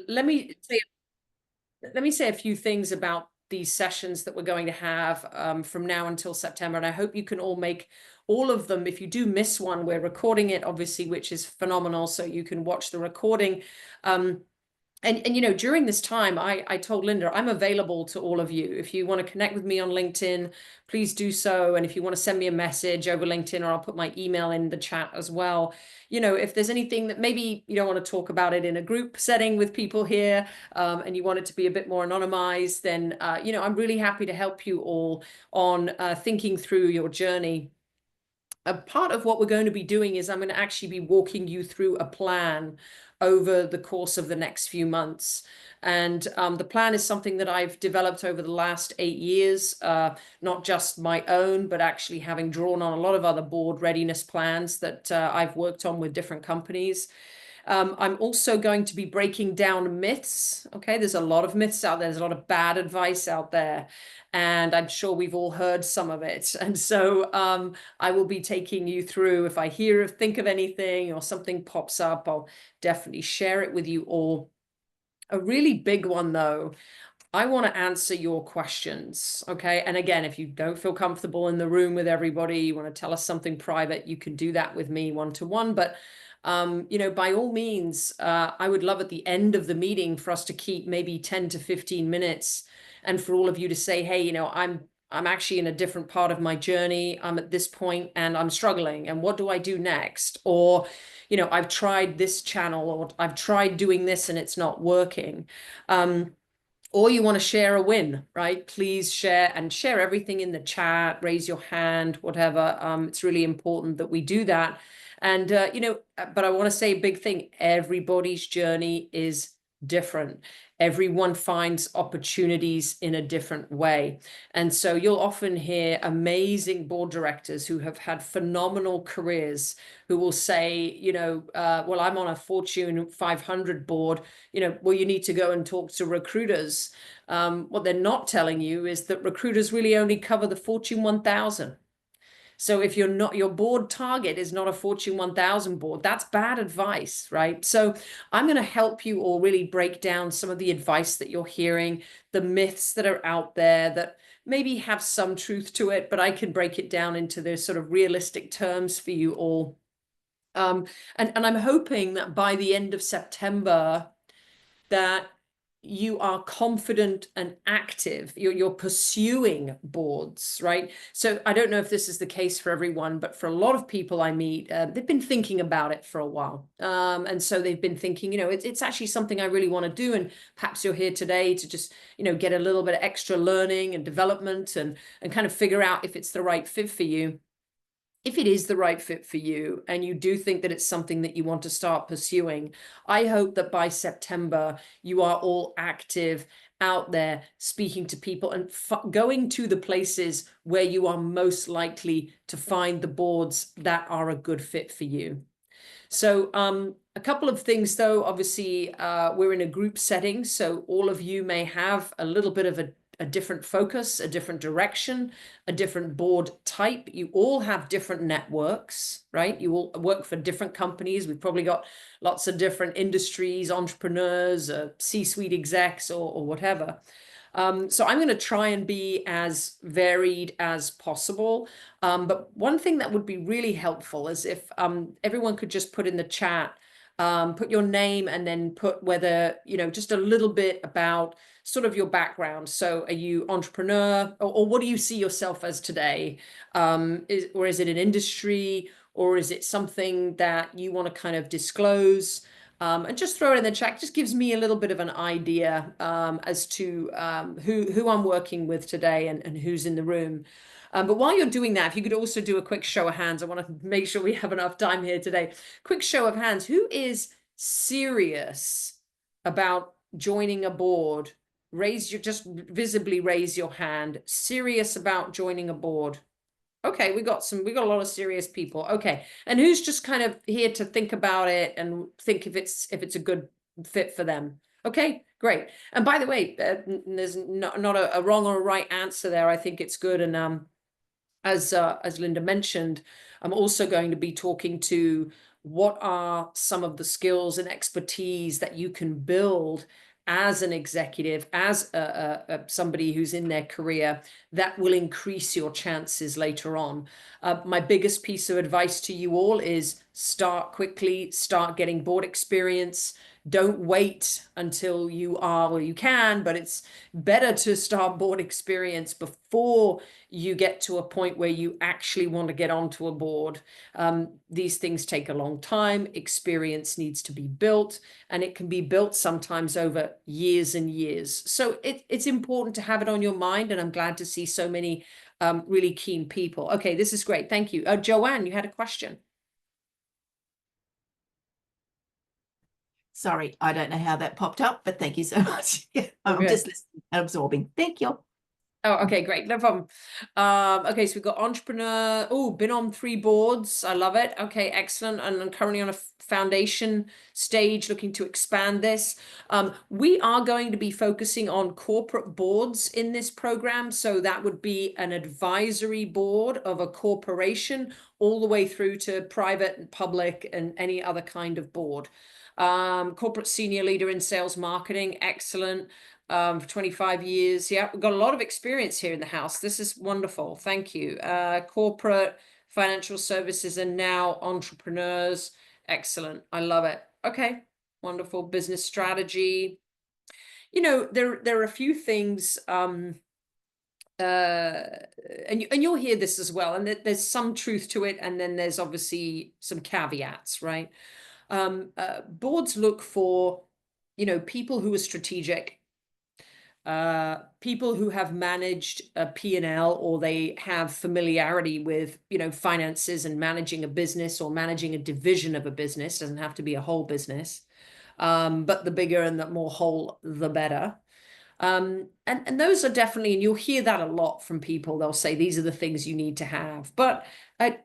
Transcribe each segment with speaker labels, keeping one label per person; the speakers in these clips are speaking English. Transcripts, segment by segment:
Speaker 1: let me say let me say a few things about these sessions that we're going to have from now until September. And I hope you can all make all of them. If you do miss one, we're recording it, obviously, which is phenomenal. So you can watch the recording. And you know, during this time, I told Linda, I'm available to all of you. If you want to connect with me on LinkedIn, please do so. And if you want to send me a message over LinkedIn, or I'll put my email in the chat as well. You know, if there's anything that maybe you don't want to talk about it in a group setting with people here, and you want it to be a bit more anonymized, then you know, I'm really happy to help you all on thinking through your journey. A part of what we're going to be doing is I'm going to actually be walking you through a plan over the course of the next few months. And the plan is something that I've developed over the last 8 years, not just my own, but actually having drawn on a lot of other board readiness plans that I've worked on with different companies. I'm also going to be breaking down myths. Okay, there's a lot of myths out there. There's a lot of bad advice out there. And I'm sure we've all heard some of it. And so I will be taking you through, if I think of anything or something pops up, I'll definitely share it with you all. A really big one, though, I want to answer your questions. Okay. And again, if you don't feel comfortable in the room with everybody, you want to tell us something private, you can do that with me one-to-one. But you know, by all means, I would love at the end of the meeting for us to keep maybe 10 to 15 minutes and for all of you to say, hey, you know, I'm actually in a different part of my journey. I'm at this point and I'm struggling. And what do I do next? Or, you know, I've tried this channel, or I've tried doing this and it's not working. Or you want to share a win, right? Please share everything in the chat, raise your hand, whatever. It's really important that we do that. And, you know, but I want to say a big thing. Everybody's journey is different. Everyone finds opportunities in a different way. And so you'll often hear amazing board directors who have had phenomenal careers who will say, you know, well, I'm on a Fortune 500 board, you know, well, you need to go and talk to recruiters. What they're not telling you is that recruiters really only cover the Fortune 1000. So if your board target is not a Fortune 1000 board, that's bad advice, right? So I'm going to help you all really break down some of the advice that you're hearing, the myths that are out there that maybe have some truth to it, but I can break it down into the sort of realistic terms for you all. And I'm hoping that by the end of September, that you are confident and active. You're pursuing boards, right? So I don't know if this is the case for everyone, but for a lot of people I meet, they've been thinking about it for a while. And so they've been thinking, you know, it's actually something I really want to do. And perhaps you're here today to just, you know, get a little bit of extra learning and development and kind of figure out if it's the right fit for you. If it is the right fit for you and you do think that it's something that you want to start pursuing, I hope that by September you are all active out there speaking to people and going to the places where you are most likely to find the boards that are a good fit for you. So a couple of things though, obviously we're in a group setting, so all of you may have a little bit of a different focus, a different direction, a different board type. You all have different networks, right? You all work for different companies. We've probably got lots of different industries, entrepreneurs, C-suite execs, or whatever. So I'm going to try and be as varied as possible. But one thing that would be really helpful is if everyone could just put in the chat, put your name and then put whether, you know, just a little bit about sort of your background. So are you entrepreneur or what do you see yourself as today? Or is it an industry or is it something that you want to kind of disclose? And just throw it in the chat. Just gives me a little bit of an idea as to who I'm working with today and who's in the room. But while you're doing that, if you could also do a quick show of hands, I want to make sure we have enough time here today. Quick show of hands. Who is serious about joining a board? Just visibly raise your hand. Serious about joining a board. Okay, we got a lot of serious people. Okay. And who's just kind of here to think about it and think if it's a good fit for them? Okay, great. And by the way, there's not a wrong or a right answer there. I think it's good. And as Linda mentioned, I'm also going to be talking to what are some of the skills and expertise that you can build as an executive, as somebody who's in their career, that will increase your chances later on. My biggest piece of advice to you all is start quickly, start getting board experience. Don't wait until you are, well, you can, but it's better to start board experience before you get to a point where you actually want to get onto a board. These things take a long time. Experience needs to be built, and it can be built sometimes over years and years. So it's important to have it on your mind, and I'm glad to see so many really keen people. Okay, this is great. Thank you. Joanne, you had a question.
Speaker 2: Sorry, I don't know how that popped up, but thank you so much. I'm just listening and absorbing. Thank you.
Speaker 1: Oh, okay, great. No problem. Okay, so we've got entrepreneur. Oh, been on 3 boards. I love it. Okay, excellent. And I'm currently on a foundation stage looking to expand this. We are going to be focusing on corporate boards in this program. So that would be an advisory board of a corporation all the way through to private and public and any other kind of board. Corporate senior leader in sales marketing. Excellent. For 25 years. Yeah, we've got a lot of experience here in the house. This is wonderful. Thank you. Corporate, financial services, and now entrepreneurs. Excellent. I love it. Okay, wonderful. Business strategy. You know, there are a few things, and you'll hear this as well, and there's some truth to it, and then there's obviously some caveats, right? Boards look for, people who are strategic, people who have managed a P&L, or they have familiarity with, finances and managing a business or managing a division of a business. Doesn't have to be a whole business, but the bigger and the more whole, the better. And those are definitely, and you'll hear that a lot from people. They'll say these are the things you need to have. But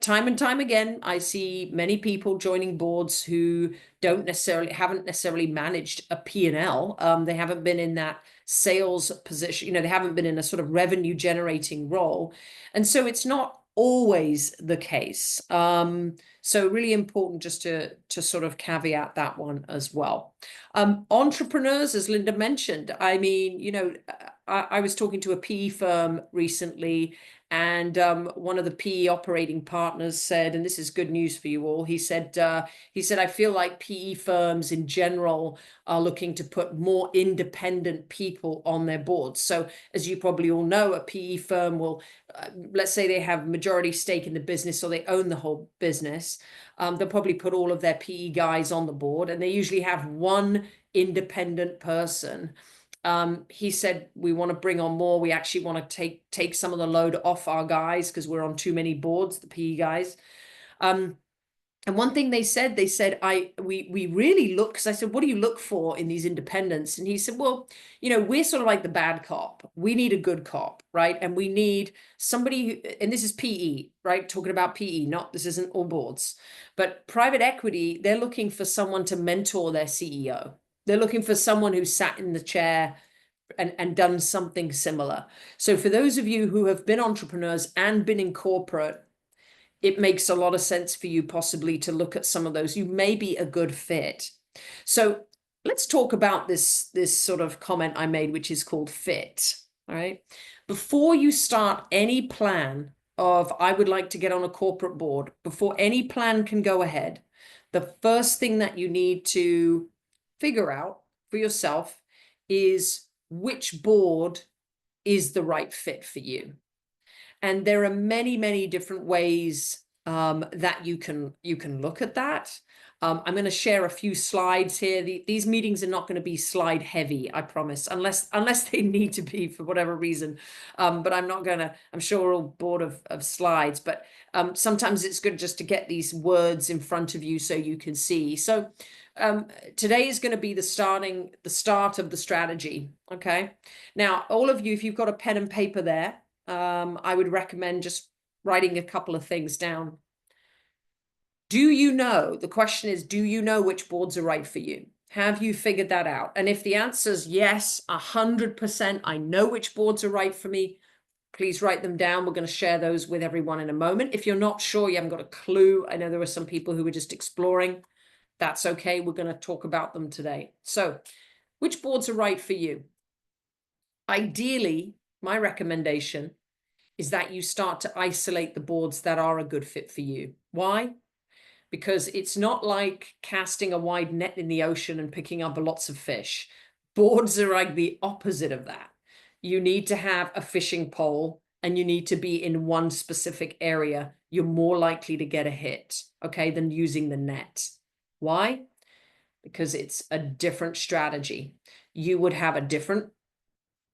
Speaker 1: time and time again, I see many people joining boards who haven't necessarily managed a P&L. They haven't been in that sales position. They haven't been in a sort of revenue generating role. And so it's not always the case. So really important just to sort of caveat that one as well. Entrepreneurs, as Linda mentioned, I mean, I was talking to a PE firm recently, and one of the PE operating partners said, and this is good news for you all, he said, I feel like PE firms in general are looking to put more independent people on their boards. So as you probably all know, a PE firm will, let's say they have majority stake in the business, or they own the whole business. They'll probably put all of their PE guys on the board, and they usually have one independent person. He said, we want to bring on more. We actually want to take some of the load off our guys because we're on too many boards, the PE guys. And one thing they said, we really look, because I said, what do you look for in these independents? And he said, well, we're sort of like the bad cop. We need a good cop, right? And we need somebody who, and this is PE, right? Talking about PE, this isn't all boards, but private equity, they're looking for someone to mentor their CEO. They're looking for someone who sat in the chair and done something similar. So for those of you who have been entrepreneurs and been in corporate, it makes a lot of sense for you possibly to look at some of those. You may be a good fit. So let's talk about this sort of comment I made, which is called fit. All right. Before you start any plan of, I would like to get on a corporate board, before any plan can go ahead, the first thing that you need to figure out for yourself is which board is the right fit for you. And there are many, many different ways that you can look at that. I'm going to share a few slides here. These meetings are not going to be slide heavy, I promise, unless they need to be for whatever reason. But I'm sure we're all bored of slides, but sometimes it's good just to get these words in front of you so you can see. So today is going to be the start of the strategy. Okay. Now, all of you, if you've got a pen and paper there, I would recommend just writing a couple of things down. The question is, do you know which boards are right for you? Have you figured that out? And if the answer is yes, 100%, I know which boards are right for me, please write them down. We're going to share those with everyone in a moment. If you're not sure, you haven't got a clue, I know there were some people who were just exploring. That's okay. We're going to talk about them today. So, which boards are right for you? Ideally, my recommendation is that you start to isolate the boards that are a good fit for you. Why? Because it's not like casting a wide net in the ocean and picking up lots of fish. Boards are like the opposite of that. You need to have a fishing pole and you need to be in one specific area. You're more likely to get a hit, okay, than using the net. Why? Because it's a different strategy. You would have a different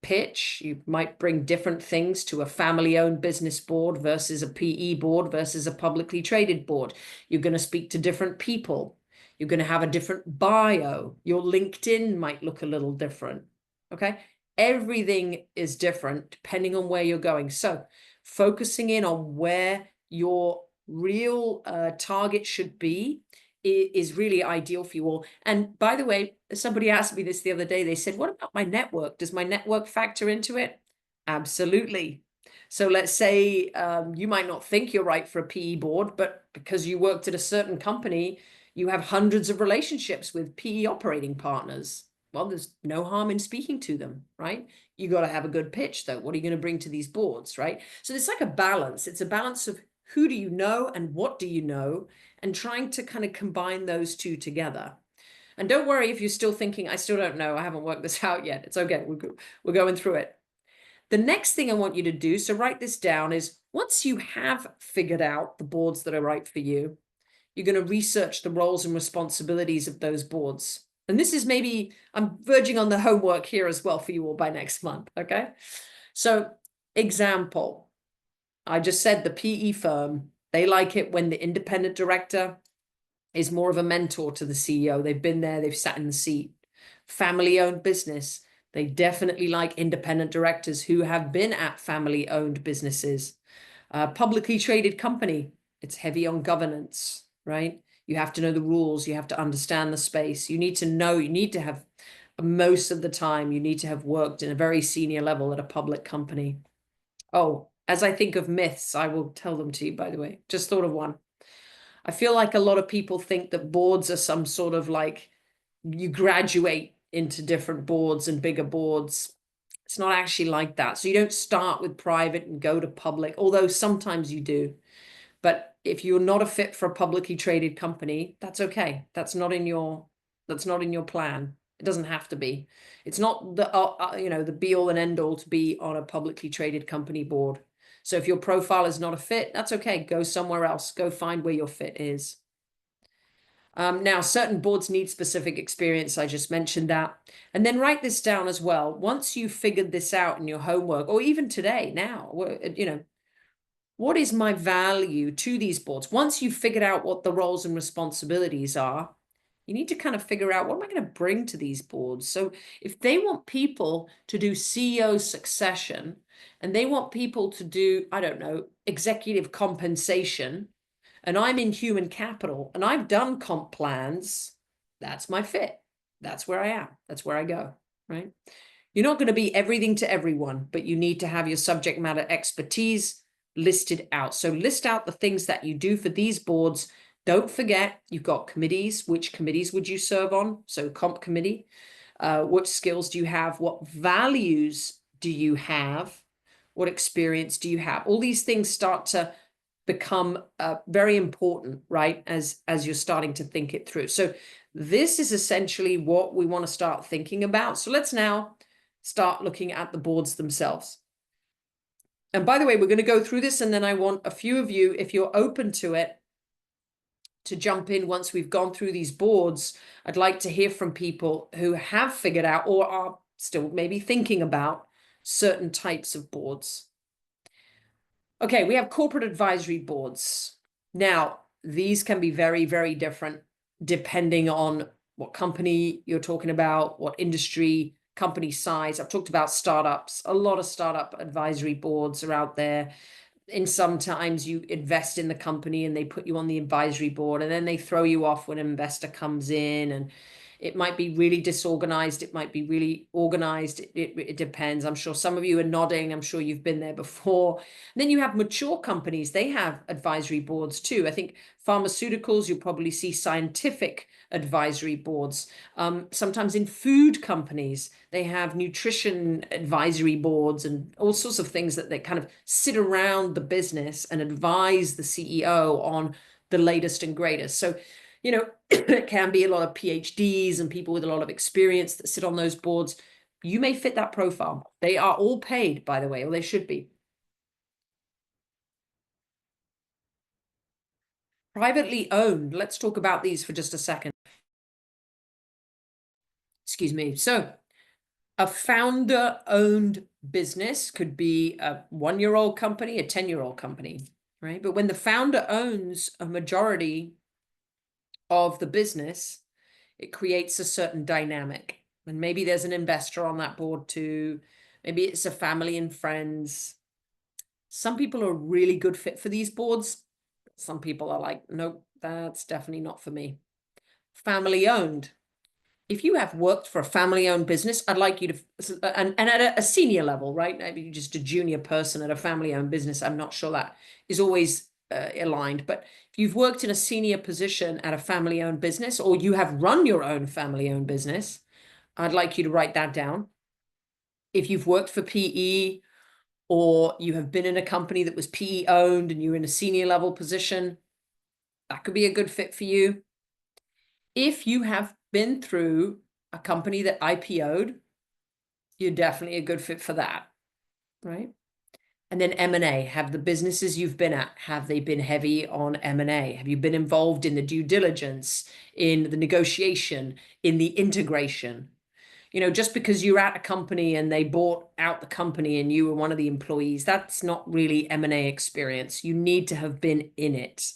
Speaker 1: pitch. You might bring different things to a family-owned business board versus a PE board versus a publicly traded board. You're going to speak to different people. You're going to have a different bio. Your LinkedIn might look a little different. Okay. Everything is different depending on where you're going. So focusing in on where your real target should be is really ideal for you all. And by the way, somebody asked me this the other day. They said, what about my network? Does my network factor into it? Absolutely. So let's say you might not think you're right for a PE board, but because you worked at a certain company, you have hundreds of relationships with PE operating partners. Well, there's no harm in speaking to them, right? You got to have a good pitch, though. What are you going to bring to these boards, right? So it's like a balance. It's a balance of who do you know and what do you know, and trying to kind of combine those two together. And don't worry if you're still thinking, I still don't know, I haven't worked this out yet. It's okay. We're going through it. The next thing I want you to do, so write this down, is once you have figured out the boards that are right for you, you're going to research the roles and responsibilities of those boards. And this is maybe, I'm verging on the homework here as well for you all by next month, okay? So, example, I just said the PE firm, they like it when the independent director is more of a mentor to the CEO. They've been there, they've sat in the seat. Family-owned business, they definitely like independent directors who have been at family-owned businesses. Publicly traded company, it's heavy on governance, right? You have to know the rules, you have to understand the space. You need to know, you need to have, most of the time, you need to have worked in a very senior level at a public company. Oh, as I think of myths, I will tell them to you, by the way. Just thought of one. I feel like a lot of people think that boards are some sort of like you graduate into different boards and bigger boards. It's not actually like that. So you don't start with private and go to public, although sometimes you do. But if you're not a fit for a publicly traded company, that's okay. That's not in your plan. It doesn't have to be. It's not the the be all and end all to be on a publicly traded company board. So if your profile is not a fit, that's okay. Go somewhere else. Go find where your fit is. Now, certain boards need specific experience. I just mentioned that. And then write this down as well. Once you've figured this out in your homework, or even today, now, what is my value to these boards? Once you've figured out what the roles and responsibilities are, you need to kind of figure out, what am I going to bring to these boards? So if they want people to do CEO succession and they want people to do, I don't know, executive compensation, and I'm in human capital and I've done comp plans, that's my fit. That's where I am. That's where I go, right? You're not going to be everything to everyone, but you need to have your subject matter expertise listed out. So list out the things that you do for these boards. Don't forget, you've got committees. Which committees would you serve on? So comp committee. What skills do you have? What values do you have? What experience do you have? All these things start to become very important, right? As you're starting to think it through. So this is essentially what we want to start thinking about. So let's now start looking at the boards themselves. And by the way, we're going to go through this, and then I want a few of you, if you're open to it, to jump in once we've gone through these boards. I'd like to hear from people who have figured out or are still maybe thinking about certain types of boards. Okay, we have corporate advisory boards. Now, these can be very, very different depending on what company you're talking about, what industry, company size. I've talked about startups. A lot of startup advisory boards are out there. And sometimes you invest in the company and they put you on the advisory board, and then they throw you off when an investor comes in. And It might be really disorganized. It might be really organized. It depends. I'm sure some of you are nodding. I'm sure you've been there before. And then you have mature companies. They have advisory boards too. I think pharmaceuticals, you'll probably see scientific advisory boards. Sometimes in food companies, they have nutrition advisory boards and all sorts of things that they kind of sit around the business and advise the CEO on the latest and greatest. So, it can be a lot of PhDs and people with a lot of experience that sit on those boards. You may fit that profile. They are all paid, by the way, or they should be. Privately owned. Let's talk about these for just a second. Excuse me. So, a founder-owned business could be a 1-year-old company, a 10-year-old company, right? But when the founder owns a majority of the business, it creates a certain dynamic. And maybe there's an investor on that board too. Maybe it's a family and friends. Some people are a really good fit for these boards. Some people are like, nope, that's definitely not for me. Family owned. If you have worked for a family-owned business, I'd like you to, and at a senior level, right? Maybe just a junior person at a family-owned business. I'm not sure that is always aligned. But if you've worked in a senior position at a family-owned business, or you have run your own family-owned business, I'd like you to write that down. If you've worked for PE, or you have been in a company that was PE owned and you're in a senior level position, that could be a good fit for you. If you have been through a company that IPO'd, you're definitely a good fit for that, right? And then M&A, have the businesses you've been at, have they been heavy on M&A? Have you been involved in the due diligence, in the negotiation, in the integration? Just because you're at a company and they bought out the company and you were one of the employees, that's not really M&A experience. You need to have been in it.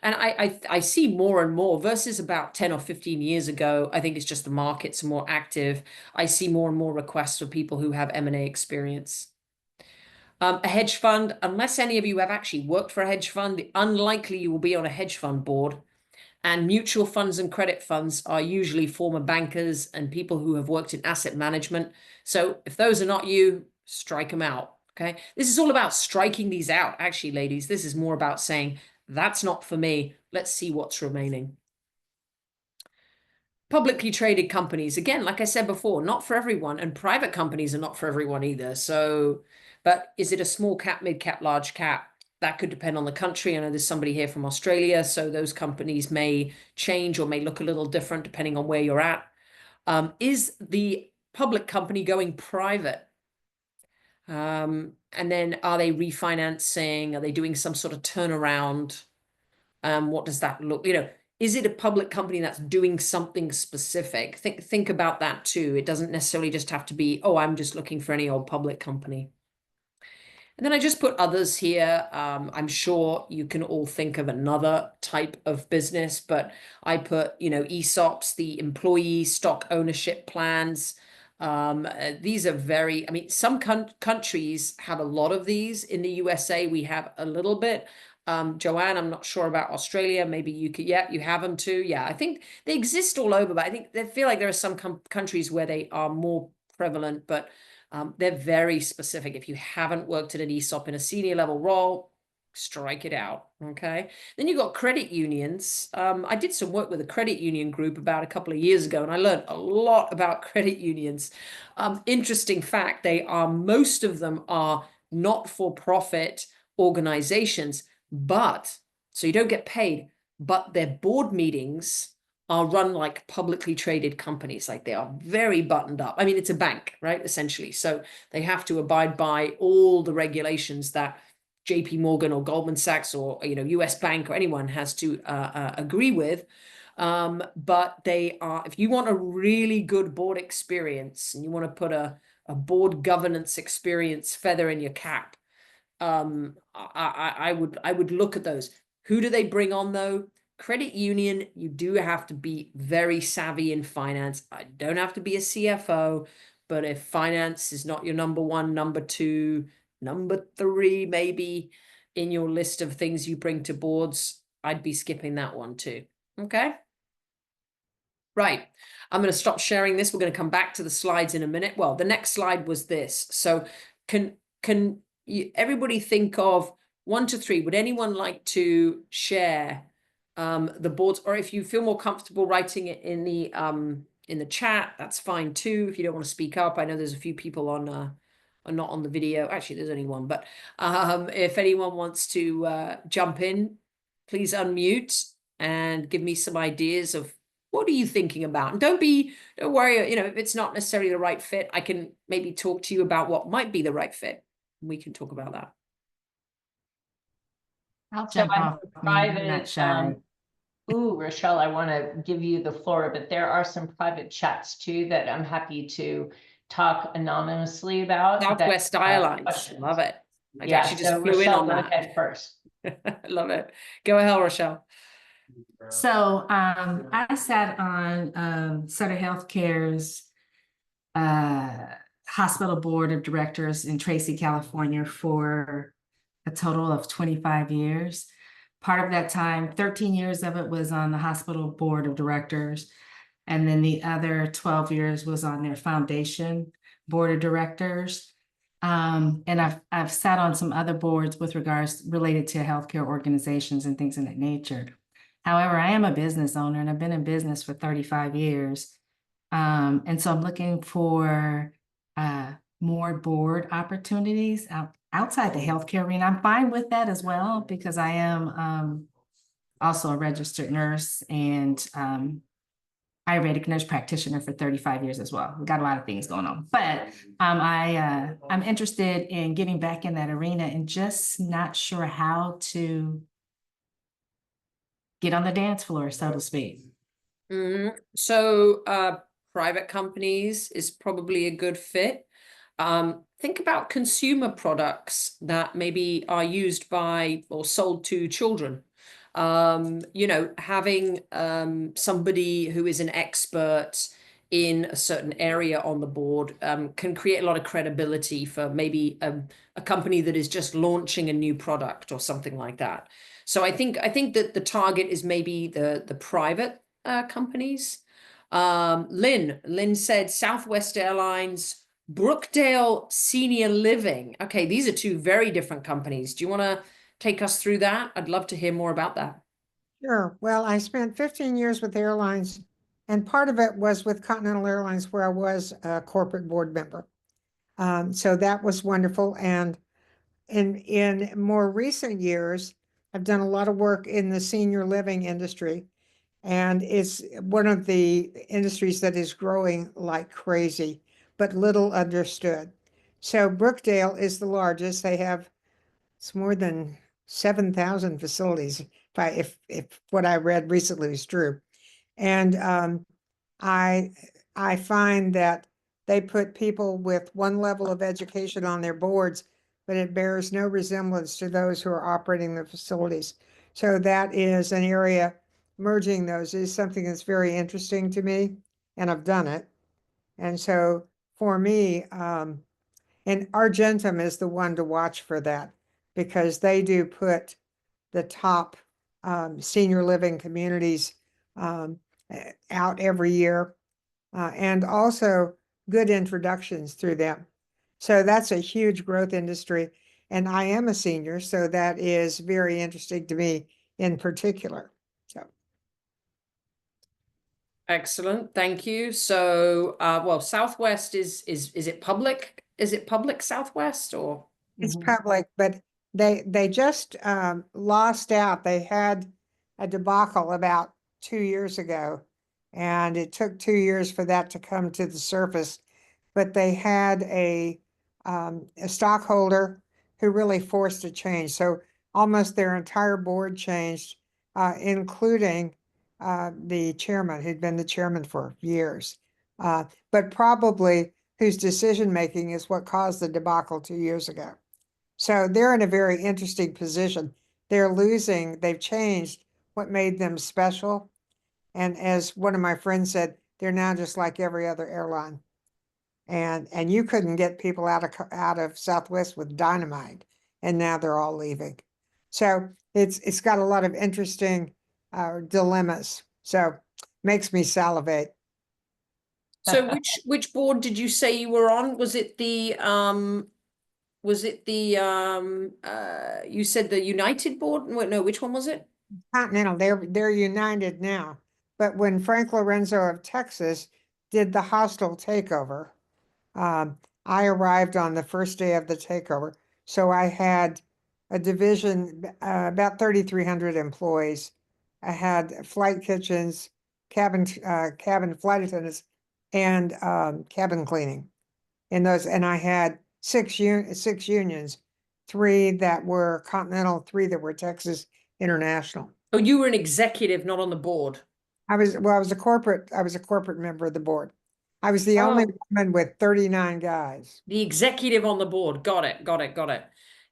Speaker 1: And I see more and more versus about 10 or 15 years ago. I think it's just the markets are more active. I see more and more requests for people who have M&A experience. A hedge fund, unless any of you have actually worked for a hedge fund, unlikely you will be on a hedge fund board. And mutual funds and credit funds are usually former bankers and people who have worked in asset management. So if those are not you, strike them out. Okay. This is all about striking these out. Actually, ladies, this is more about saying, that's not for me. Let's see what's remaining. Publicly traded companies, again, like I said before, not for everyone, and private companies are not for everyone either. So, but is it a small cap, mid cap, large cap? That could depend on the country. I know there's somebody here from Australia, so those companies may change or may look a little different depending on where you're at. Is the public company going private? And then are they refinancing? Are they doing some sort of turnaround? What does that look? Is it a public company that's doing something specific? Think about that too. It doesn't necessarily just have to be, oh, I'm just looking for any old public company. And then I just put others here. I'm sure you can all think of another type of business, but I put, ESOPs, the employee stock ownership plans. These are very, I mean, some countries have a lot of these. In the USA, we have a little bit. Joanne, I'm not sure about Australia. Maybe you could, yeah, you have them too. Yeah, I think they exist all over, but I think they feel like there are some countries where they are more prevalent, but they're very specific. If you haven't worked at an ESOP in a senior level role, strike it out. Okay. Then you've got credit unions. I did some work with a credit union group about a couple of years ago, and I learned a lot about credit unions. Interesting fact, most of them are not-for-profit organizations, but so you don't get paid, but their board meetings are run like publicly traded companies. Like they are very buttoned up. I mean, it's a bank, right? Essentially. So they have to abide by all the regulations that JP Morgan or Goldman Sachs or, US Bank or anyone has to agree with. But they are, if you want a really good board experience and you want to put a board governance experience feather in your cap, I would look at those. Who do they bring on though? Credit union, you do have to be very savvy in finance. I don't have to be a CFO, but if finance is not your number one, number two, number three, maybe in your list of things you bring to boards, I'd be skipping that one too. Okay. Right. I'm going to stop sharing this. We're going to come back to the slides in a minute. Well, the next slide was this. So can everybody think of 1 to 3? Would anyone like to share the boards, or if you feel more comfortable writing it in the chat, that's fine too. If you don't want to speak up, I know there's a few people on are not on the video. Actually, there's only one, but if anyone wants to jump in, please unmute and give me some ideas of what are you thinking about. And don't worry, you know, if it's not necessarily the right fit, I can maybe talk to you about what might be the right fit. We can talk about that.
Speaker 3: I'll jump off. I'm not shy.
Speaker 4: Ooh, Rochelle, I want to give you the floor, but there are some private chats too that I'm happy to talk anonymously about.
Speaker 1: Southwest Airlines, love it. I
Speaker 4: Yeah,
Speaker 1: actually just
Speaker 4: so
Speaker 1: flew
Speaker 4: Rochelle,
Speaker 1: in on
Speaker 4: go
Speaker 1: that.
Speaker 4: ahead first.
Speaker 1: Love it. Go ahead, Rochelle.
Speaker 3: So I sat on Sutter Healthcare's hospital board of directors in Tracy, California for a total of 25 years. Part of that time, 13 years of it was on the hospital board of directors. And then the other 12 years was on their foundation board of directors. And I've sat on some other boards with regards related to healthcare organizations and things of that nature. However, I am a business owner and I've been in business for 35 years. And so I'm looking for more board opportunities outside the healthcare arena. I'm fine with that as well because I am also a registered nurse and Ayurvedic nurse practitioner for 35 years as well. We've got a lot of things going on, but I'm interested in getting back in that arena and just not sure how to get on the dance floor, so to speak.
Speaker 1: So private companies is probably a good fit. Think about consumer products that maybe are used by or sold to children. You know, having somebody who is an expert in a certain area on the board can create a lot of credibility for maybe a company that is just launching a new product or something like that. So I think that the target is maybe the private companies. Lynn said Southwest Airlines, Brookdale Senior Living. Okay, these are two very different companies. Do you want to take us through that? I'd love to hear more about that.
Speaker 5: Sure. Well, I spent 15 years with airlines, and part of it was with Continental Airlines, where I was a corporate board member. So that was wonderful. And in more recent years, I've done a lot of work in the senior living industry, and it's one of the industries that is growing like crazy, but little understood. So Brookdale is the largest. They have, it's more than 7,000 facilities, if what I read recently is true. And I find that they put people with one level of education on their boards, but it bears no resemblance to those who are operating the facilities. So that is an area, merging those is something that's very interesting to me, and I've done it. And so for me, and Argentum is the one to watch for that, because they do put the top senior living communities out every year, and also good introductions through them. So that's a huge growth industry. And I am a senior, so that is very interesting to me in particular. So.
Speaker 1: Excellent, thank you. So, well, Southwest is it public? Is it public Southwest or?
Speaker 5: It's public, but they just lost out. They had a debacle about 2 years ago, and it took 2 years for that to come to the surface. But they had a stockholder who really forced a change. So almost their entire board changed, including the chairman, who'd been the chairman for years, but probably whose decision making is what caused the debacle 2 years ago. So they're in a very interesting position. They're losing, they've changed what made them special. And as one of my friends said, they're now just like every other airline. And you couldn't get people out of Southwest with dynamite, and now they're all leaving. So it's got a lot of interesting dilemmas. So makes me salivate.
Speaker 1: So which board did you say you were on? Was it the you said the United board? No, which one was it?
Speaker 5: Continental, they're united now. But when Frank Lorenzo of Texas did the hostile takeover, I arrived on the first day of the takeover. So I had a division, about 3,300 employees. I had flight kitchens, cabin flight attendants, and cabin cleaning in those. And I had six unions, 3 that were Continental, 3 that were Texas International.
Speaker 1: Oh, you were an executive, not on the board.
Speaker 5: I was a corporate member of the board. I was the only woman with 39 guys.
Speaker 1: The executive on the board. Got it.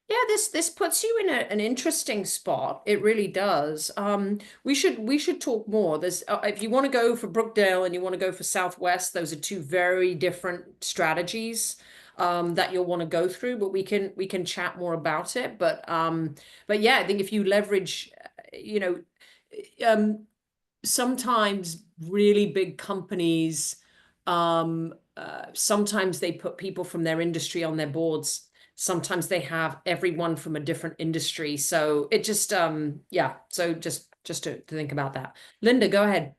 Speaker 1: Yeah, this puts you in an interesting spot. It really does. We should talk more. There's if you want to go for Brookdale and you want to go for Southwest, those are 2 very different strategies that you'll want to go through, but we can chat more about it. But yeah, I think if you leverage, sometimes really big companies, sometimes they put people from their industry on their boards. Sometimes they have everyone from a different industry. So it just, yeah. So just to think about that. Linda, go ahead.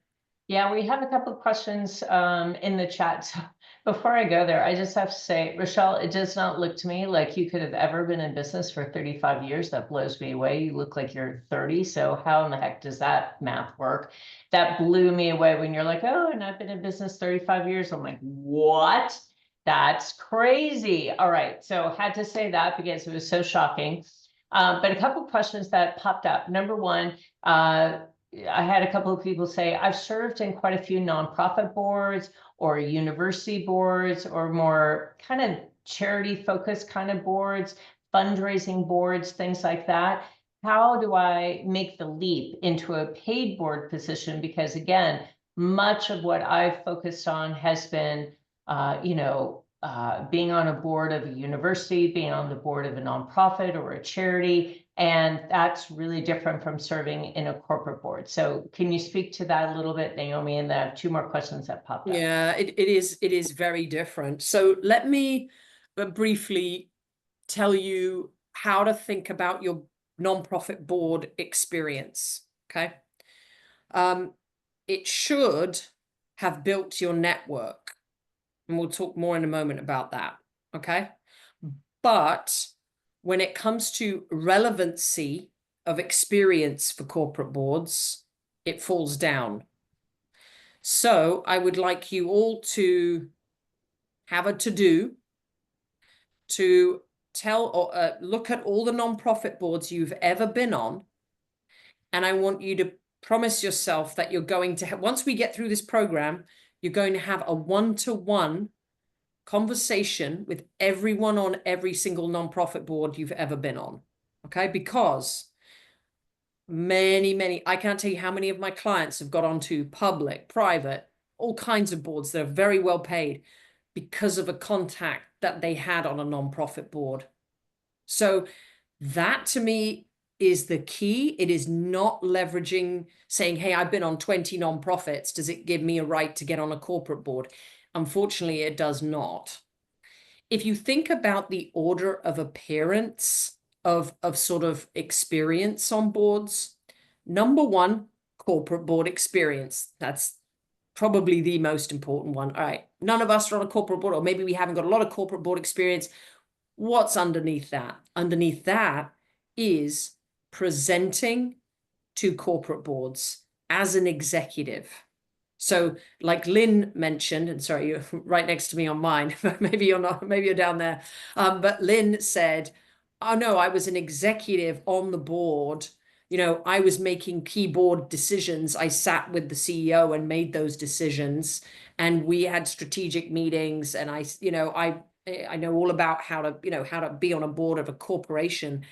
Speaker 4: Yeah, we have a couple of questions in the chat. So before I go there, I just have to say, Rochelle, it does not look to me like you could have ever been in business for 35 years. That blows me away. You look like you're 30. So how in the heck does that math work? That blew me away when you're like, oh, and I've been in business 35 years. I'm like, what? That's crazy. All right. So had to say that because it was so shocking. But a couple of questions that popped up. Number one, I had a couple of people say, I've served in quite a few nonprofit boards or university boards or more kind of charity focused kind of boards, fundraising boards, things like that. How do I make the leap into a paid board position? Because again, much of what I've focused on has been, being on a board of a university, being on the board of a nonprofit or a charity. And that's really different from serving in a corporate board. So can you speak to that a little bit, Naomi? And then I have 2 more questions that popped up.
Speaker 1: Yeah, it is very different. So let me briefly tell you how to think about your nonprofit board experience. Okay. It should have built your network. And we'll talk more in a moment about that. Okay. But when it comes to relevancy of experience for corporate boards, it falls down. So I would like you all to have a to-do to tell or look at all the nonprofit boards you've ever been on. And I want you to promise yourself that you're going to have, once we get through this program, you're going to have a one-to-one conversation with everyone on every single nonprofit board you've ever been on. Okay, because many, I can't tell you how many of my clients have got onto public, private, all kinds of boards that are very well paid because of a contact that they had on a nonprofit board. So that to me is the key. It is not leveraging, saying, hey, I've been on 20 nonprofits. Does it give me a right to get on a corporate board? Unfortunately, it does not. If you think about the order of appearance of sort of experience on boards, number 1, corporate board experience. That's probably the most important one. All right, none of us are on a corporate board, or maybe we haven't got a lot of corporate board experience. What's underneath that? Underneath that is presenting to corporate boards as an executive. So like Lynn mentioned, and sorry, you're right next to me on mine, but maybe you're not, maybe you're down there. But Lynn said, oh no, I was an executive on the board. I was making keyboard decisions. I sat with the CEO and made those decisions, and we had strategic meetings, and I know all about how to be on a board of a corporation.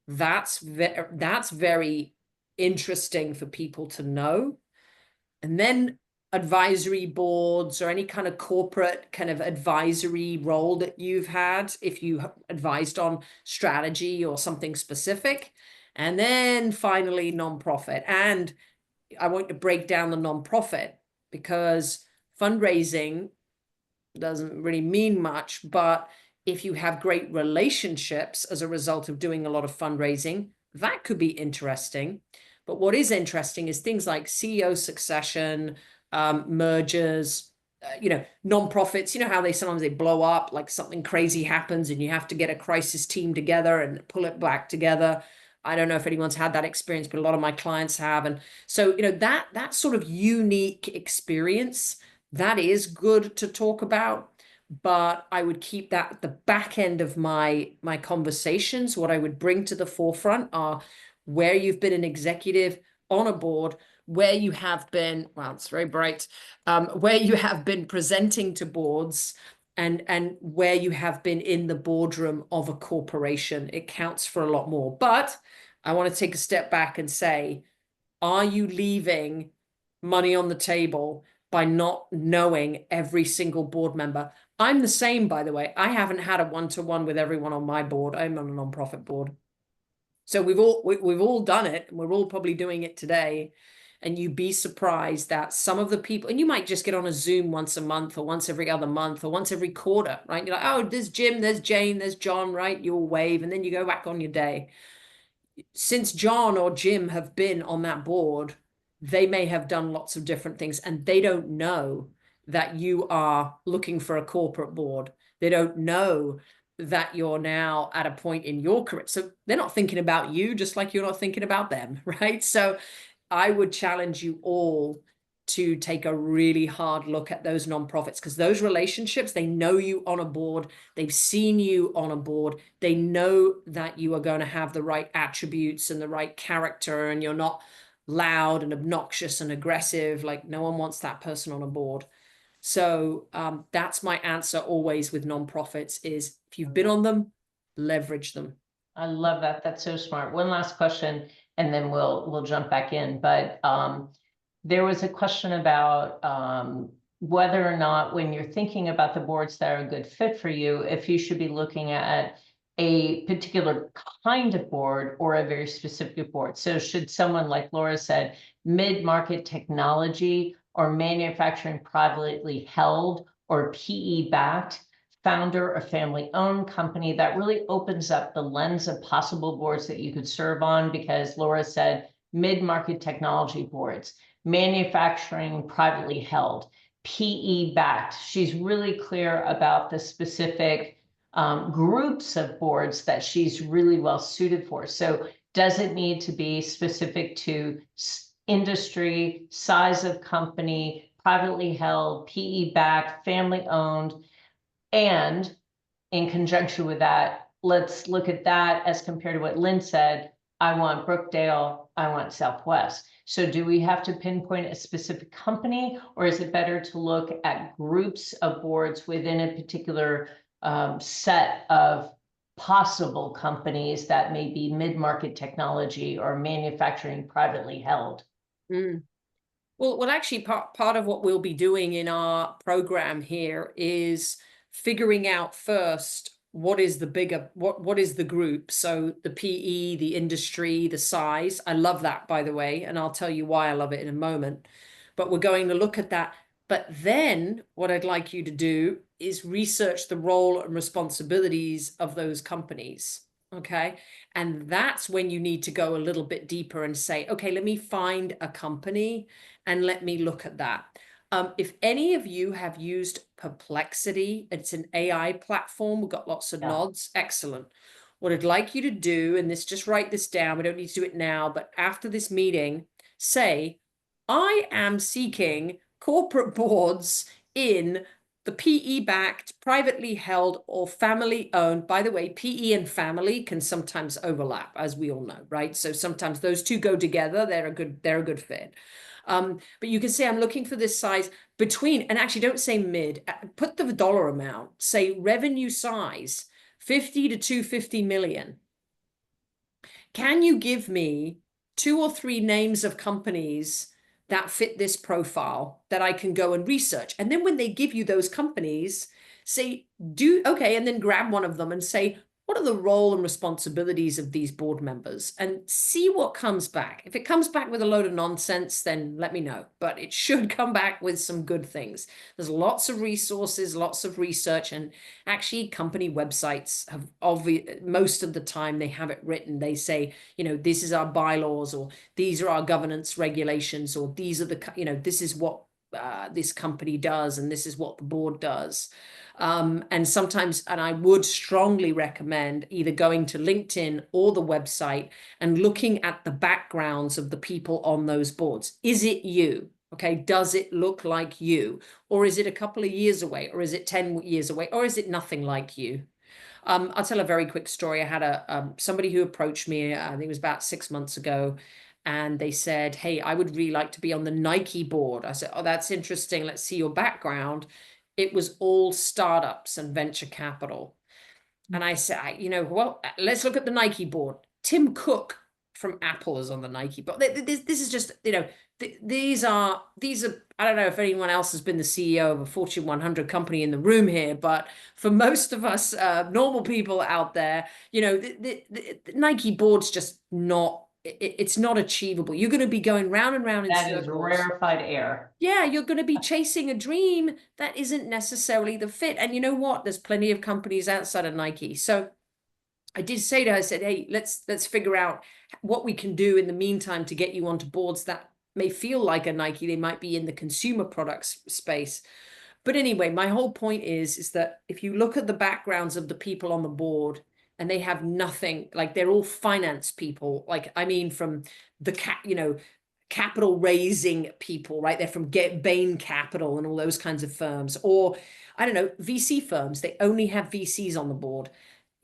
Speaker 1: That's very interesting for people to know. And then advisory boards or any kind of corporate kind of advisory role that you've had, if you advised on strategy or something specific. And then finally, nonprofit. And I want to break down the nonprofit, because fundraising doesn't really mean much, but if you have great relationships as a result of doing a lot of fundraising, that could be interesting. But what is interesting is things like CEO succession, mergers, nonprofits, how they sometimes they blow up, like something crazy happens and you have to get a crisis team together and pull it back together. I don't know if anyone's had that experience, but a lot of my clients have. And so, that sort of unique experience, that is good to talk about. But I would keep that at the back end of my conversations. What I would bring to the forefront are where you've been an executive on a board, where you have been, wow, it's very bright, where you have been presenting to boards, and where you have been in the boardroom of a corporation. It counts for a lot more. But I want to take a step back and say, are you leaving money on the table by not knowing every single board member? I'm the same, by the way. I haven't had a one-to-one with everyone on my board. I'm on a nonprofit board. So we've all done it, and we're all probably doing it today. And you'd be surprised that some of the people, and you might just get on a Zoom once a month or once every other month or once every quarter, right? You're like, oh, there's Jim, there's Jane, there's John, right? You'll wave, and then you go back on your day. Since John or Jim have been on that board, they may have done lots of different things, and they don't know that you are looking for a corporate board. They don't know that you're now at a point in your career. So they're not thinking about you, just like you're not thinking about them, right? So I would challenge you all to take a really hard look at those nonprofits, because those relationships, they know you on a board, they've seen you on a board, they know that you are going to have the right attributes and the right character, and you're not loud and obnoxious and aggressive. Like, no one wants that person on a board. So that's my answer always with nonprofits is, if you've been on them, leverage them.
Speaker 4: I love that. That's so smart. One last question, and then we'll jump back in. But there was a question about whether or not, when you're thinking about the boards that are a good fit for you, if you should be looking at a particular kind of board or a very specific board. So should someone, like Laura said, mid-market technology or manufacturing privately held or PE-backed, founder or family-owned company, that really opens up the lens of possible boards that you could serve on, because Laura said mid-market technology boards, manufacturing privately held, PE-backed. She's really clear about the specific groups of boards that she's really well suited for. So does it need to be specific to industry, size of company, privately held, PE-backed, family-owned? And in conjunction with that, let's look at that as compared to what Lynn said. I want Brookdale, I want Southwest. So do we have to pinpoint a specific company, or is it better to look at groups of boards within a particular set of possible companies that may be mid-market technology or manufacturing privately held?
Speaker 1: Well, actually, part of what we'll be doing in our program here is figuring out first what is the bigger, what is the group. So the PE, the industry, the size. I love that, by the way, and I'll tell you why I love it in a moment. But we're going to look at that. But then what I'd like you to do is research the role and responsibilities of those companies. Okay. And that's when you need to go a little bit deeper and say, okay, let me find a company and let me look at that. If any of you have used Perplexity, it's an AI platform. We've got lots of nods. Excellent. What I'd like you to do, and just write this down. We don't need to do it now, but after this meeting, say, I am seeking corporate boards in the PE-backed, privately held, or family-owned. By the way, PE and family can sometimes overlap, as we all know, right? So sometimes those two go together. They're a good fit. But you can say, I'm looking for this size between, and actually don't say mid, put the dollar amount, say revenue size, 50 to 250 million. Can you give me 2 or 3 names of companies that fit this profile that I can go and research? And then when they give you those companies, say, okay, and then grab one of them and say, what are the role and responsibilities of these board members, and see what comes back. If it comes back with a load of nonsense, then let me know, but it should come back with some good things. There's lots of resources, lots of research, and actually company websites have most of the time they have it written. They say, you know, this is our bylaws, or these are our governance regulations, or these are the, you know, this is what this company does, and this is what the board does. And sometimes, and I would strongly recommend either going to LinkedIn or the website and looking at the backgrounds of the people on those boards. Is it you? Okay, does it look like you? Or is it a couple of years away? Or is it 10 years away? Or is it nothing like you? I'll tell a very quick story. I had somebody who approached me, I think it was about 6 months ago, and they said, hey, I would really like to be on the Nike board. I said, oh, that's interesting. Let's see your background. It was all startups and venture capital. And I said, you know, well, let's look at the Nike board. Tim Cook from Apple is on the Nike board. This is just, you know, these are, I don't know if anyone else has been the CEO of a Fortune 100 company in the room here, but for most of us normal people out there, you know, the Nike board's just not, it's not achievable. You're going to be going round and round in circles.
Speaker 4: That is rarefied air.
Speaker 1: Yeah, you're going to be chasing a dream that isn't necessarily the fit. And you know what? There's plenty of companies outside of Nike. So I did say to her, I said, hey, let's figure out what we can do in the meantime to get you onto boards that may feel like a Nike. They might be in the consumer products space. But anyway, my whole point is that if you look at the backgrounds of the people on the board, and they have nothing, like they're all finance people, like, I mean, from the capital raising people, right? They're from Bain Capital and all those kinds of firms, or I don't know, VC firms. They only have VCs on the board.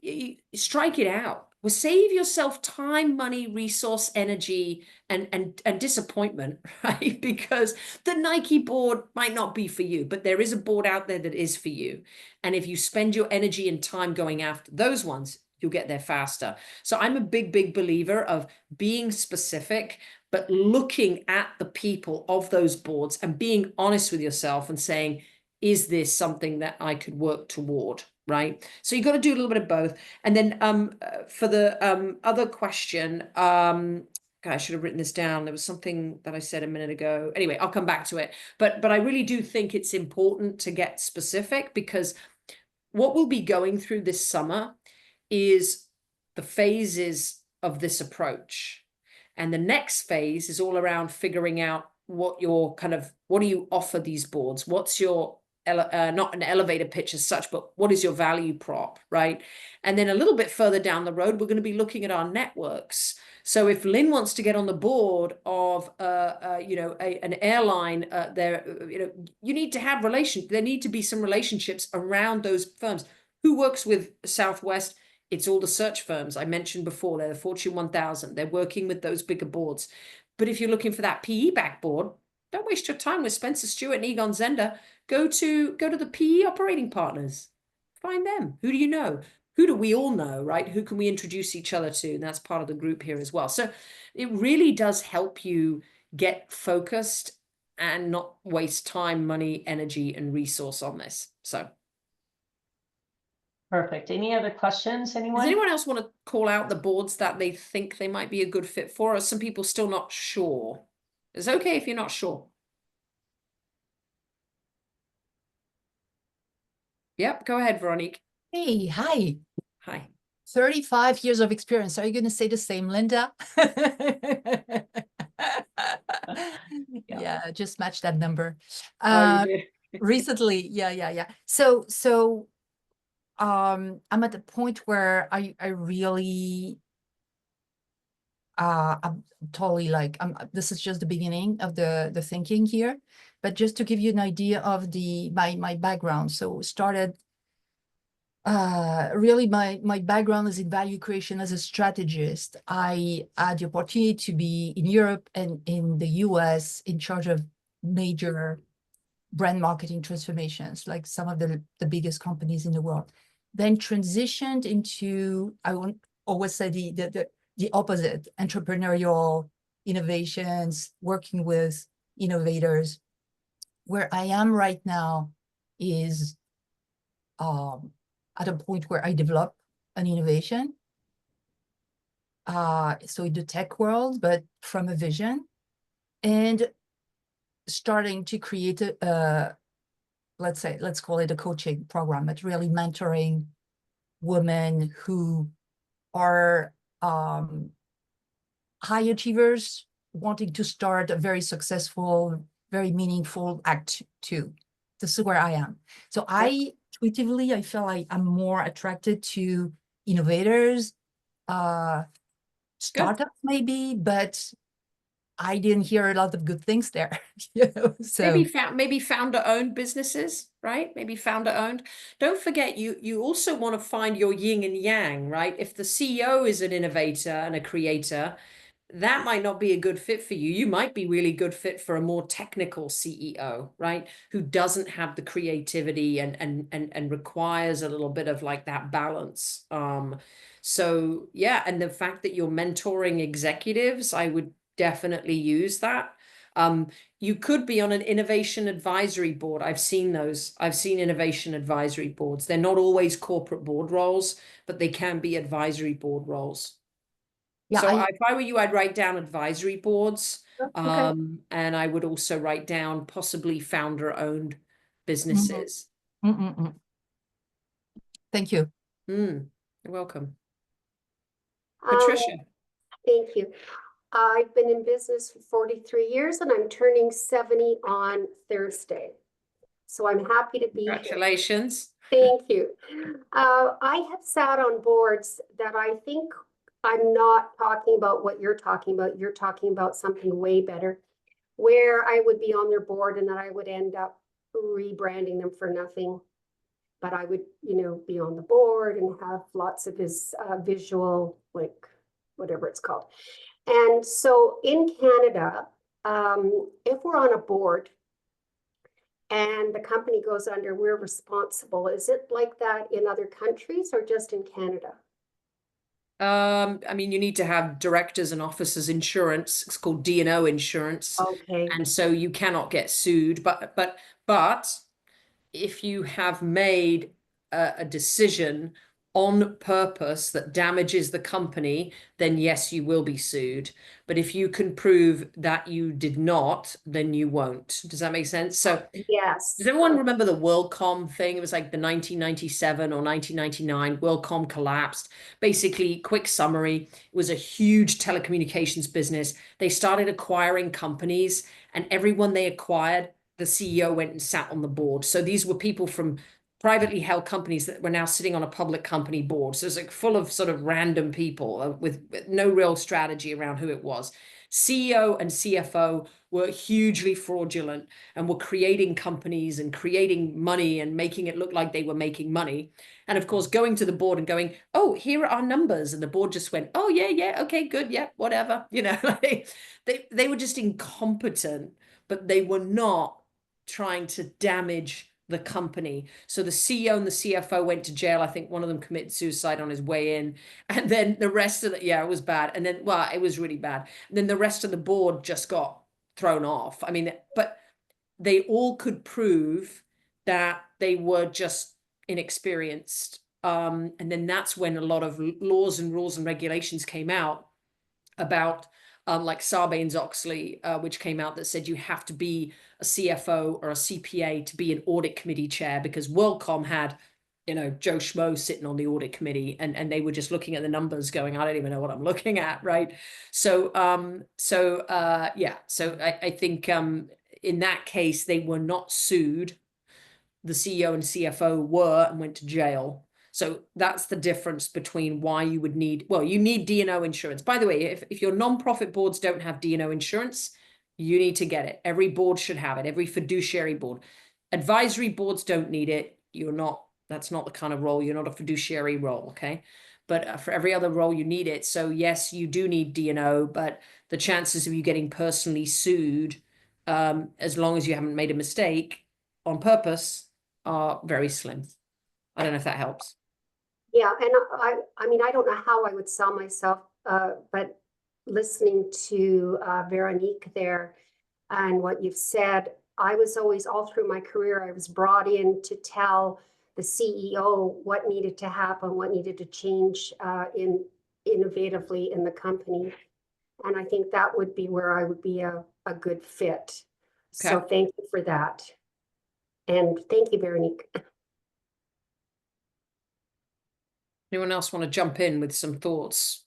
Speaker 1: You strike it out. Well, save yourself time, money, resource, energy, and disappointment, right? Because the Nike board might not be for you, but there is a board out there that is for you. And if you spend your energy and time going after those ones, you'll get there faster. So I'm a big believer of being specific, but looking at the people of those boards and being honest with yourself and saying, is this something that I could work toward? Right. So you got to do a little bit of both. And then for the other question, God, I should have written this down. There was something that I said a minute ago. Anyway, I'll come back to it. But I really do think it's important to get specific, because what we'll be going through this summer is the phases of this approach. And the next phase is all around figuring out what do you offer these boards? What's your not an elevator pitch as such, but what is your value prop, right? And then a little bit further down the road, we're going to be looking at our networks. So if Lynn wants to get on the board of, an airline, you need to have there need to be some relationships around those firms. Who works with Southwest? It's all the search firms I mentioned before. They're the Fortune 1000. They're working with those bigger boards. But if you're looking for that PE-backed board, don't waste your time with Spencer Stewart and Egon Zehnder. Go to the PE operating partners. Find them. Who do you know? Who do we all know, right? Who can we introduce each other to? And that's part of the group here as well. So it really does help you get focused and not waste time, money, energy, and resource on this. So.
Speaker 4: Perfect. Any other questions, anyone?
Speaker 1: Does anyone else want to call out the boards that they think they might be a good fit for? Or are some people still not sure? It's okay if you're not sure. Yep, go ahead, Veronique.
Speaker 6: Hey, hi.
Speaker 1: Hi.
Speaker 6: 35 years of experience. Are you going to say the same, Linda? Yeah, just match that number. Recently, yeah. So I'm at the point where I really I'm totally this is just the beginning of the thinking here, but just to give you an idea of my background. So started really my background is in value creation as a strategist. I had the opportunity to be in Europe and in the US in charge of major brand marketing transformations, like some of the biggest companies in the world. Then transitioned into, I won't always say the opposite, entrepreneurial innovations, working with innovators. Where I am right now is at a point where I develop an innovation. So in the tech world, but from a vision, and starting to create let's call it a coaching program, but really mentoring women who are high achievers wanting to start a very successful, very meaningful act two. This is where I am. So intuitively, I feel like I'm more attracted to innovators, startups maybe, but I didn't hear a lot of good things there. So
Speaker 1: maybe founder owned businesses, right? Maybe founder owned. Don't forget, you also want to find your yin and yang, right? If the CEO is an innovator and a creator, that might not be a good fit for you. You might be really good fit for a more technical CEO, right? Who doesn't have the creativity and requires a little bit of like that balance. So yeah, and the fact that you're mentoring executives, I would definitely use that. You could be on an innovation advisory board. I've seen those. I've seen innovation advisory boards. They're not always corporate board roles, but they can be advisory board roles.
Speaker 6: yeah,
Speaker 1: So if I were you, I'd write down advisory boards.
Speaker 6: okay.
Speaker 1: And I would also write down possibly founder-owned businesses.
Speaker 6: Thank you.
Speaker 1: You're welcome. Patricia.
Speaker 7: Thank you. I've been in business for 43 years and I'm turning 70 on Thursday. So I'm happy to be here.
Speaker 1: Congratulations.
Speaker 7: Thank you. I have sat on boards that I think I'm not talking about what you're talking about. You're talking about something way better, where I would be on their board and then I would end up rebranding them for nothing. But I would, be on the board and have lots of his visual, like whatever it's called. And so in Canada, if we're on a board and the company goes under, we're responsible. Is it like that in other countries or just in Canada?
Speaker 1: I mean, you need to have directors and officers insurance. It's called D&O insurance.
Speaker 7: Okay.
Speaker 1: And so you cannot get sued. But if you have made a decision on purpose that damages the company, then yes, you will be sued. But if you can prove that you did not, then you won't. Does that make sense? So
Speaker 7: yes.
Speaker 1: does everyone remember the WorldCom thing? It was like the 1997 or 1999 WorldCom collapsed. Basically, quick summary, it was a huge telecommunications business. They started acquiring companies, and everyone they acquired, the CEO went and sat on the board. So these were people from privately held companies that were now sitting on a public company board. So it's like full of sort of random people with no real strategy around who it was. CEO and CFO were hugely fraudulent and were creating companies and creating money and making it look like they were making money. And of course, going to the board and going, oh, here are our numbers. And the board just went, oh, yeah, okay, good, yeah, whatever. They were just incompetent, but they were not trying to damage the company. So the CEO and the CFO went to jail. I think one of them committed suicide on his way in. And then the rest of it was bad. And then, well, it was really bad. And then the rest of the board just got thrown off. I mean, but they all could prove that they were just inexperienced. And then that's when a lot of laws and rules and regulations came out about like Sarbanes-Oxley, which came out that said you have to be a CFO or a CPA to be an audit committee chair, because WorldCom had, Joe Schmo sitting on the audit committee, and they were just looking at the numbers going, I don't even know what I'm looking at, right? So, so I think in that case, they were not sued. The CEO and CFO were and went to jail. So that's the difference between why you would need, well, you need D&O insurance. By the way, if your nonprofit boards don't have D&O insurance, you need to get it. Every board should have it, every fiduciary board. Advisory boards don't need it. That's not the kind of role, you're not a fiduciary role, okay? But for every other role, you need it. So yes, you do need D&O, but the chances of you getting personally sued, as long as you haven't made a mistake on purpose, are very slim. I don't know if that helps.
Speaker 7: Yeah, and I mean, I don't know how I would sell myself, but listening to Veronique there and what you've said, I was always, all through my career, I was brought in to tell the CEO, what needed to happen, what needed to change innovatively in the company. And I think that would be where I would be a good fit. So
Speaker 1: Okay.
Speaker 7: thank you for that. And thank you, Veronique.
Speaker 1: Anyone else want to jump in with some thoughts?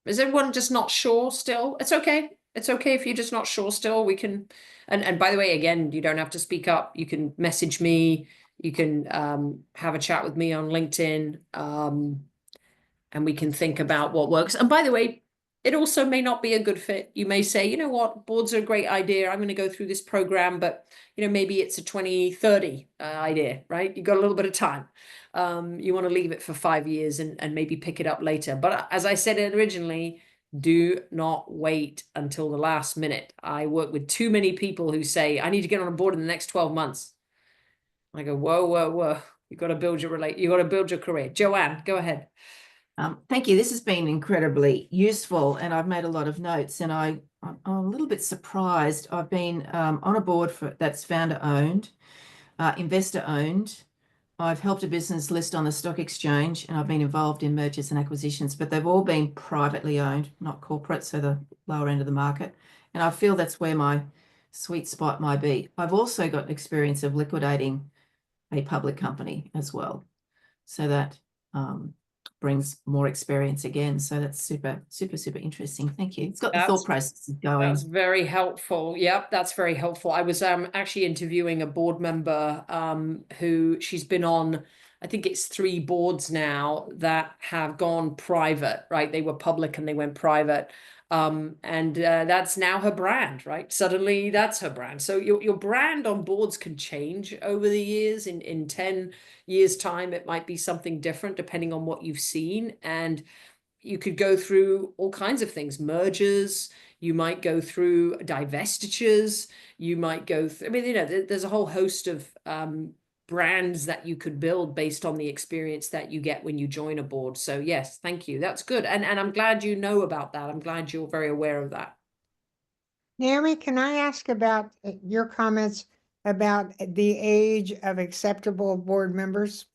Speaker 1: Is everyone just not sure still? It's okay. It's okay if you're just not sure still. We can, and by the way, again, you don't have to speak up. You can message me. You can have a chat with me on LinkedIn, and we can think about what works. And by the way, it also may not be a good fit. You may say, you know what, boards are a great idea. I'm going to go through this program, but maybe it's a 2030 idea, right? You've got a little bit of time. You want to leave it for 5 years and maybe pick it up later. But as I said originally, do not wait until the last minute. I work with too many people who say, I need to get on a board in the next 12 months. I go, whoa, whoa, whoa. You've got to build your career. Joanne, go ahead.
Speaker 2: Thank you. This has been incredibly useful, and I've made a lot of notes, and I'm a little bit surprised. I've been on a board that's founder-owned, investor-owned. I've helped a business list on the stock exchange, and I've been involved in mergers and acquisitions, but they've all been privately owned, not corporate, so the lower end of the market. And I feel that's where my sweet spot might be. I've also got experience of liquidating a public company as well. So that brings more experience again. So that's super, super, super interesting. Thank you. It's got the thought process going.
Speaker 1: That's very helpful. Yep, that's very helpful. I was actually interviewing a board member who she's been on, I think it's 3 boards now that have gone private, right? They were public and they went private. And that's now her brand, right? Suddenly that's her brand. So your brand on boards can change over the years. In 10 years' time, it might be something different depending on what you've seen. And you could go through all kinds of things, mergers, you might go through divestitures, you might go through, there's a whole host of brands that you could build based on the experience that you get when you join a board. So yes, thank you. That's good. And I'm glad you know about that. I'm glad you're very aware of that.
Speaker 5: Naomi, can I ask about your comments about the age of acceptable board members?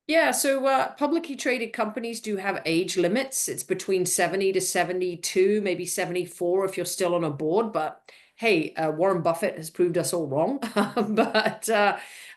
Speaker 1: Yeah, so publicly traded companies do have age limits. It's between 70 to 72, maybe 74 if you're still on a board. But hey, Warren Buffett has proved us all wrong. But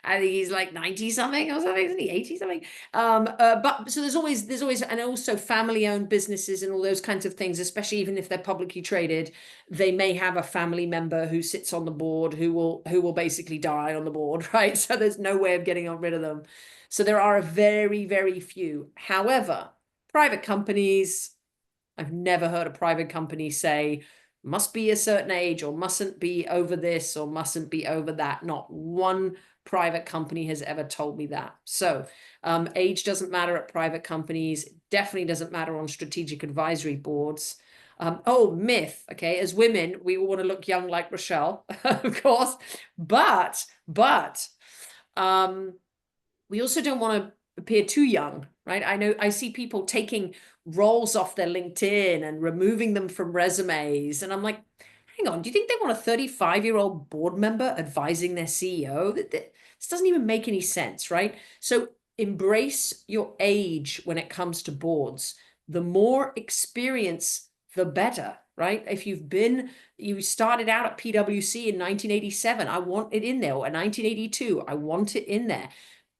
Speaker 1: I think he's like 90 something or something, isn't he? 80 something. But so there's always, and also family-owned businesses and all those kinds of things, especially even if they're publicly traded, they may have a family member who sits on the board who will basically die on the board, right? So there's no way of getting rid of them. So there are very, very few. However, private companies, I've never heard a private company say, must be a certain age or mustn't be over this or mustn't be over that. Not one private company has ever told me that. So age doesn't matter at private companies, definitely doesn't matter on strategic advisory boards. Myth. Okay, as women, we all want to look young like Rochelle, of course, but we also don't want to appear too young, right? I see people taking roles off their LinkedIn and removing them from resumes. And I'm like, hang on, do you think they want a 35-year-old board member advising their CEO? This doesn't even make any sense, right? So embrace your age when it comes to boards. The more experience, the better, right? If you started out at PwC in 1987, I want it in there, or 1982, I want it in there.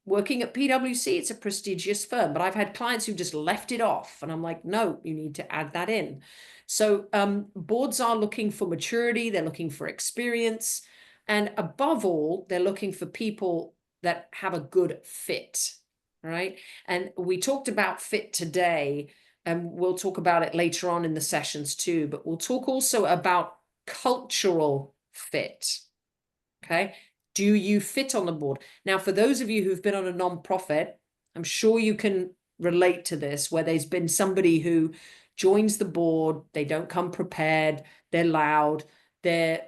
Speaker 1: Working at PwC, it's a prestigious firm, but I've had clients who just left it off. And I'm like, no, you need to add that in. So boards are looking for maturity. They're looking for experience. And above all, they're looking for people that have a good fit, right? And we talked about fit today, and we'll talk about it later on in the sessions too, but we'll talk also about cultural fit, okay? Do you fit on the board? Now, for those of you who've been on a nonprofit, I'm sure you can relate to this, where there's been somebody who joins the board, they don't come prepared, they're loud, they're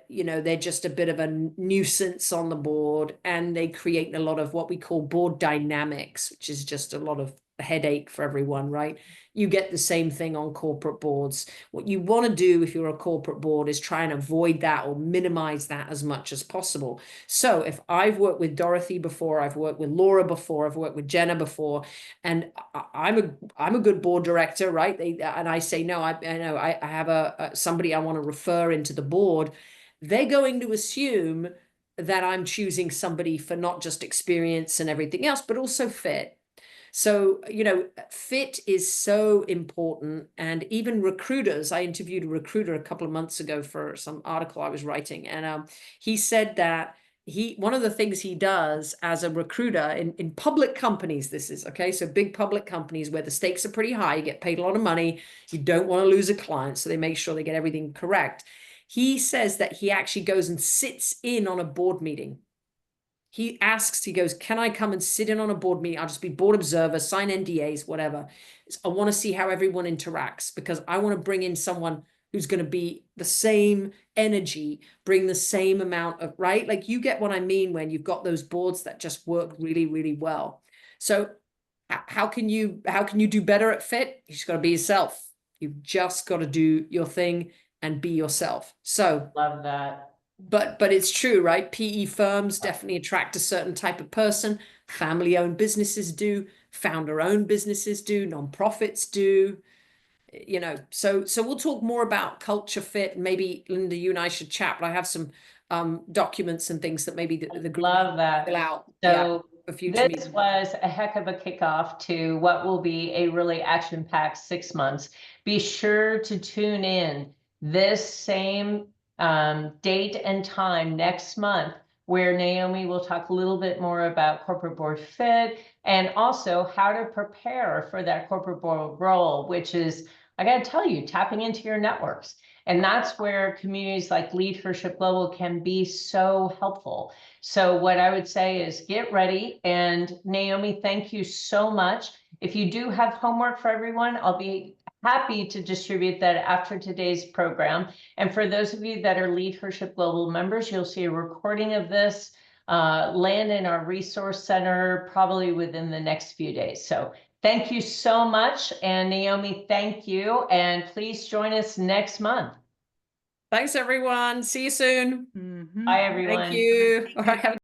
Speaker 1: just a bit of a nuisance on the board, and they create a lot of what we call board dynamics, which is just a lot of a headache for everyone, right? You get the same thing on corporate boards. What you want to do if you're a corporate board is try and avoid that or minimize that as much as possible. So if I've worked with Dorothy before, I've worked with Laura before, I've worked with Jenna before, and I'm a good board director, right? And I say, no, I know I have somebody I want to refer into the board. They're going to assume that I'm choosing somebody for not just experience and everything else, but also fit. So, you know, fit is so important. And even recruiters, I interviewed a recruiter a couple of months ago for some article I was writing. And he said that one of the things he does as a recruiter in public companies, this is okay. So big public companies where the stakes are pretty high, you get paid a lot of money, you don't want to lose a client. So they make sure they get everything correct. He says that he actually goes and sits in on a board meeting. He goes, can I come and sit in on a board meeting? I'll just be board observer, sign NDAs, whatever. I want to see how everyone interacts because I want to bring in someone who's going to be the same energy, bring the same amount of, right? Like you get what I mean when you've got those boards that just work really, really well. So how can you do better at fit? You just got to be yourself. You've just got to do your thing and be yourself. So
Speaker 4: Love that.
Speaker 1: But it's true, right? PE firms definitely attract a certain type of person. Family-owned businesses do, founder-owned businesses do, nonprofits do. You know, so we'll talk more about culture fit. Maybe Linda, you and I should chat. But I have some documents and things that maybe the group
Speaker 4: Love that.
Speaker 1: fill out.
Speaker 4: So
Speaker 1: for future
Speaker 4: this
Speaker 1: meetings.
Speaker 4: was a heck of a kickoff to what will be a really action-packed 6 months. Be sure to tune in this same date and time next month, where Naomi will talk a little bit more about corporate board fit and also how to prepare for that corporate board role, which is, I got to tell you, tapping into your networks. And that's where communities like Leadership Global can be so helpful. So what I would say is get ready. And Naomi, thank you so much. If you do have homework for everyone, I'll be happy to distribute that after today's program. And for those of you that are Leadership Global members, you'll see a recording of this land in our resource center probably within the next few days. So thank you so much. And Naomi, thank you. And please join us next month.
Speaker 1: Thanks, everyone. See you soon.
Speaker 4: Bye, everyone.
Speaker 1: Thank you. All right. Have a